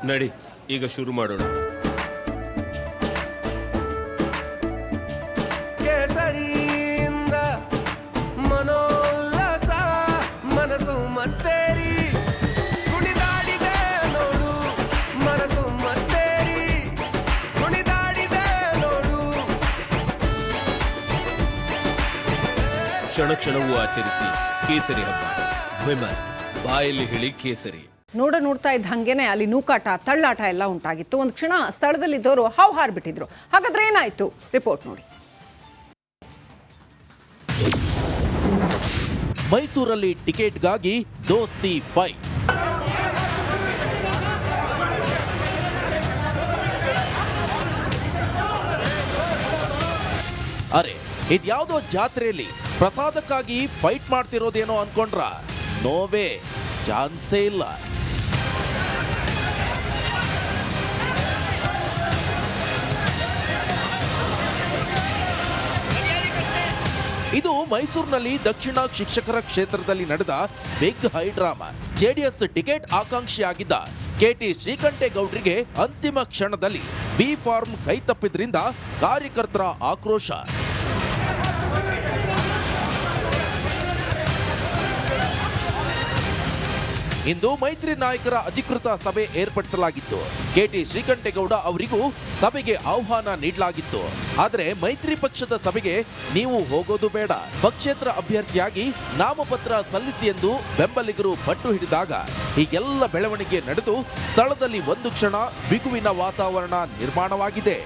ನಡಿ, ಈಗ ಶುರು ಮಾಡೋಣ. ಕೇಸರಿಯಿಂದ ಮನೋಲ್ಲಾಸ ಮನಸ್ಸು ಮತ್ತೇರಿ ಕುಣಿದಾಡಿದೆ ನೋಡು, ಮನಸ್ಸು ಮತ್ತೇರಿ ಕುಣಿದಾಡಿದೆ ನೋಡು. ಕ್ಷಣ ಕ್ಷಣವೂ ಆಚರಿಸಿ ಕೇಸರಿ ಹಬ್ಬ. ವಿಮಲ್, ಬಾಯಲ್ಲಿ ಹೇಳಿ ಕೇಸರಿ. ನೋಡ್ತಾ ಇದ್ದ ಹಂಗೇನೆ ಅಲ್ಲಿ ನೂಕಾಟ ತಳ್ಳಾಟ ಎಲ್ಲ ಉಂಟಾಗಿತ್ತು. ಒಂದು ಕ್ಷಣ ಸ್ಥಳದಲ್ಲಿದ್ದವರು ಹಾವು ಹಾರ್ಬಿಟ್ಟಿದ್ರು. ಹಾಗಾದ್ರೆ ಏನಾಯ್ತು ರಿಪೋರ್ಟ್ ನೋಡಿ. ಮೈಸೂರಲ್ಲಿ ಟಿಕೆಟ್ಗಾಗಿ ದೋಸ್ತಿ ಫೈಟ್. ಅರೆ, ಇದ್ಯಾವುದೋ ಜಾತ್ರೆಯಲ್ಲಿ ಪ್ರಸಾದಕ್ಕಾಗಿ ಫೈಟ್ ಮಾಡ್ತಿರೋದೇನೋ ಅನ್ಕೊಂಡ್ರ? ನೋವೇ, ಚಾನ್ಸೇ ಇಲ್ಲ. ಇದು ಮೈಸೂರಿನಲ್ಲಿ ದಕ್ಷಿಣ ಶಿಕ್ಷಕರ ಕ್ಷೇತ್ರದಲ್ಲಿ ನಡೆದ big high drama. JDS ticket ಆಕಾಂಕ್ಷಿಯಾಗಿದ್ದ ಕೆಟಿ ಶ್ರೀಕಂಠೇಗೌಡರಿಗೆ ಅಂತಿಮ ಕ್ಷಣದಲ್ಲಿ ಬಿ ಫಾರ್ಮ್ ಕೈ ತಪ್ಪಿದ್ರಿಂದ ಕಾರ್ಯಕರ್ತರ ಆಕ್ರೋಶ. ಇಂದು ಮೈತ್ರಿ ನಾಯಕರ ಅಧಿಕೃತ ಸಭೆ ಏರ್ಪಡಿಸಲಾಗಿತ್ತು. ಕೆಟಿ ಶ್ರೀಕಂಠೇಗೌಡ ಅವರಿಗೂ ಸಭೆಗೆ ಆಹ್ವಾನ ನೀಡಲಾಗಿತ್ತು. ಆದರೆ ಮೈತ್ರಿ ಪಕ್ಷದ ಸಭೆಗೆ ನೀವು ಹೋಗೋದು ಬೇಡ, ಪಕ್ಷೇತರ ಅಭ್ಯರ್ಥಿಯಾಗಿ ನಾಮಪತ್ರ ಸಲ್ಲಿಸಿ ಎಂದು ಬೆಂಬಲಿಗರು ಪಟ್ಟು ಹಿಡಿದಾಗ ಹೀಗೆಲ್ಲ ಬೆಳವಣಿಗೆ ನಡೆದು ಸ್ಥಳದಲ್ಲಿ ಒಂದು ಕ್ಷಣ ಬಿಗುವಿನ ವಾತಾವರಣ ನಿರ್ಮಾಣವಾಗಿದೆ.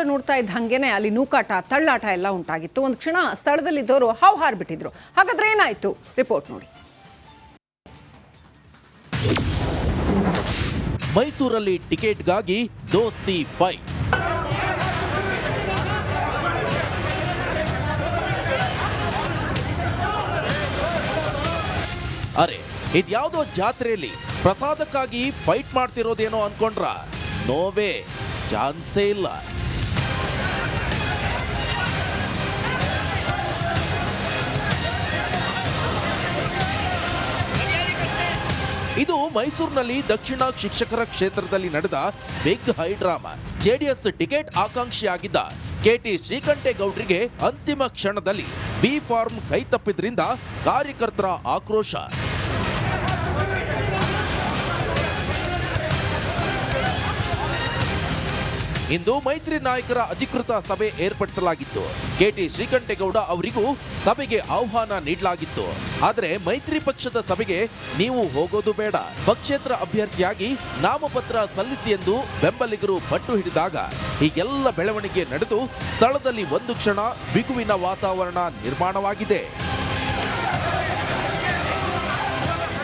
ನೋಡ್ತಾ ಇದ್ದ ಹಂಗೇನೆ ಅಲ್ಲಿ ನೂಕಾಟ ತಳ್ಳಾಟ ಎಲ್ಲ ಉಂಟಾಗಿತ್ತು. ಒಂದು ಕ್ಷಣ ಸ್ಥಳದಲ್ಲಿದ್ದವರು ಹಾವು ಹಾರ್ಬಿಟ್ಟಿದ್ರು. ಹಾಗಾದ್ರೆ ಏನಾಯ್ತು ರಿಪೋರ್ಟ್ ನೋಡಿ. ಮೈಸೂರಲ್ಲಿ ಟಿಕೆಟ್ಗಾಗಿ ದೋಸ್ತಿ ಫೈಟ್. ಅರೆ, ಇದ್ಯಾವುದೋ ಜಾತ್ರೆಯಲ್ಲಿ ಪ್ರಸಾದಕ್ಕಾಗಿ ಫೈಟ್ ಮಾಡ್ತಿರೋದೇನೋ ಅನ್ಕೊಂಡ್ರ? ನೋವೇ, ಚಾನ್ಸೇ ಇಲ್ಲ. ಇದು ಮೈಸೂರಿನಲ್ಲಿ ದಕ್ಷಿಣ ಶಿಕ್ಷಕರ ಕ್ಷೇತ್ರದಲ್ಲಿ ನಡೆದ big high drama. JDS ticket ಆಕಾಂಕ್ಷಿಯಾಗಿದ್ದ ಕೆಟಿ ಶ್ರೀಕಂಠೇಗೌಡರಿಗೆ ಅಂತಿಮ ಕ್ಷಣದಲ್ಲಿ ಬಿ ಫಾರ್ಮ್ ಕೈ ತಪ್ಪಿದ್ರಿಂದ ಕಾರ್ಯಕರ್ತರ ಆಕ್ರೋಶ. ಇಂದು ಮೈತ್ರಿ ನಾಯಕರ ಅಧಿಕೃತ ಸಭೆ ಏರ್ಪಡಿಸಲಾಗಿತ್ತು. ಕೆಟಿ ಶ್ರೀಕಂಠೇಗೌಡ ಅವರಿಗೂ ಸಭೆಗೆ ಆಹ್ವಾನ ನೀಡಲಾಗಿತ್ತು. ಆದರೆ ಮೈತ್ರಿ ಪಕ್ಷದ ಸಭೆಗೆ ನೀವು ಹೋಗೋದು ಬೇಡ, ಪಕ್ಷೇತರ ಅಭ್ಯರ್ಥಿಯಾಗಿ ನಾಮಪತ್ರ ಸಲ್ಲಿಸಿ ಎಂದು ಬೆಂಬಲಿಗರು ಪಟ್ಟು ಹಿಡಿದಾಗ ಹೀಗೆಲ್ಲ ಬೆಳವಣಿಗೆ ನಡೆದು ಸ್ಥಳದಲ್ಲಿ ಒಂದು ಕ್ಷಣ ಬಿಗುವಿನ ವಾತಾವರಣ ನಿರ್ಮಾಣವಾಗಿದೆ.